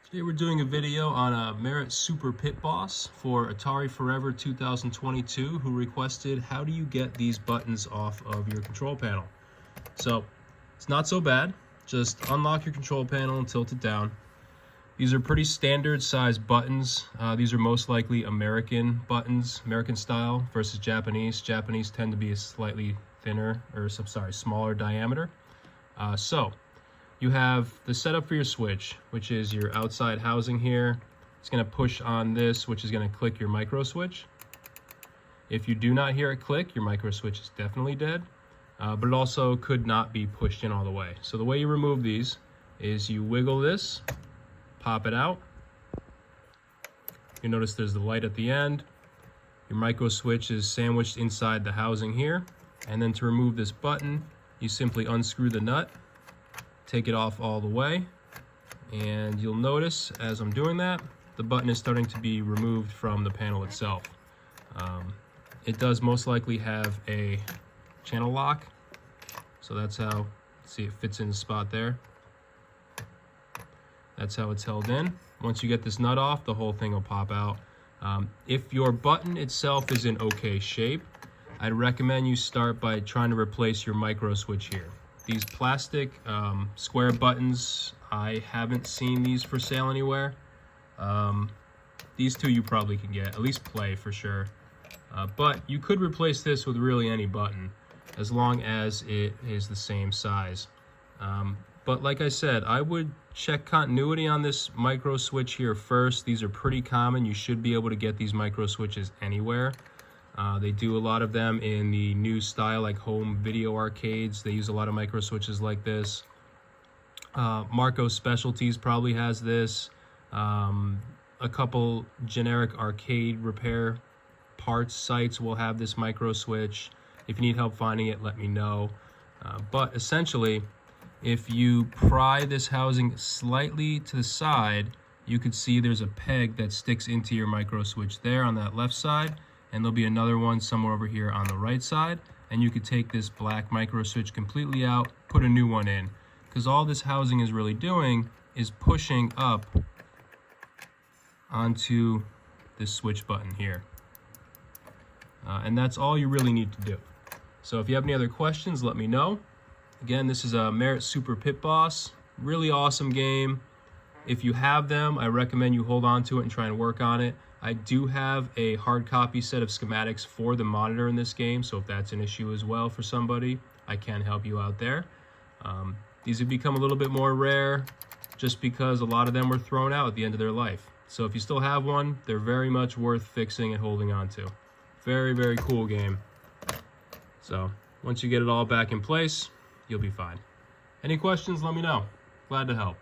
Today we're doing a video on a Merit Super PitBoss for Atari Forever 2022 who requested how do you get these buttons off of your control panel. So it's not so bad, just unlock your control panel and tilt it down. These are pretty standard size buttons. These are most likely American buttons, American style versus Japanese. Japanese tend to be a slightly thinner, or smaller diameter. So you have the setup for your switch, which is your outside housing here. It's going to push on this, which is going to click your micro switch. If you do not hear it click, your micro switch is definitely dead, but it also could not be pushed in all the way. So the way you remove these is you wiggle this, pop it out. You notice there's the light at the end. Your micro switch is sandwiched inside the housing here. And then to remove this button, you simply unscrew the nut, take it off all the way, and you'll notice as I'm doing that, the button is starting to be removed from the panel itself. It does most likely have a channel lock, so that's how, see, it fits in the spot there. That's how it's held in. Once you get this nut off, the whole thing will pop out. If your button itself is in okay shape, I'd recommend you start by trying to replace your micro switch here. These plastic square buttons, I haven't seen these for sale anywhere. These two you probably can get, at least Play for sure. But you could replace this with really any button, as long as it is the same size. But like I said, I would check continuity on this micro switch here first. These are pretty common. You should be able to get these micro switches anywhere. They do a lot of them in the new style, like home video arcades. They use a lot of micro switches like this. Marco Specialties probably has this. A couple generic arcade repair parts sites will have this micro switch. If you need help finding it, let me know. But essentially, if you pry this housing slightly to the side, you could see there's a peg that sticks into your micro switch there on that left side. And there'll be another one somewhere over here on the right side, and you could take this black micro switch completely out, put a new one in, because all this housing is really doing is pushing up onto this switch button here, and that's all you really need to do. So if you have any other questions, let me know. Again, this is a Merit Super PitBoss, really awesome game. If you have them, I recommend you hold on to it and try and work on it. I do have a hard copy set of schematics for the monitor in this game, so if that's an issue as well for somebody, I can help you out there. These have become a little bit more rare just because a lot of them were thrown out at the end of their life. So if you still have one, they're very much worth fixing and holding on to. Very, very cool game. So once you get it all back in place, you'll be fine. Any questions, let me know. Glad to help.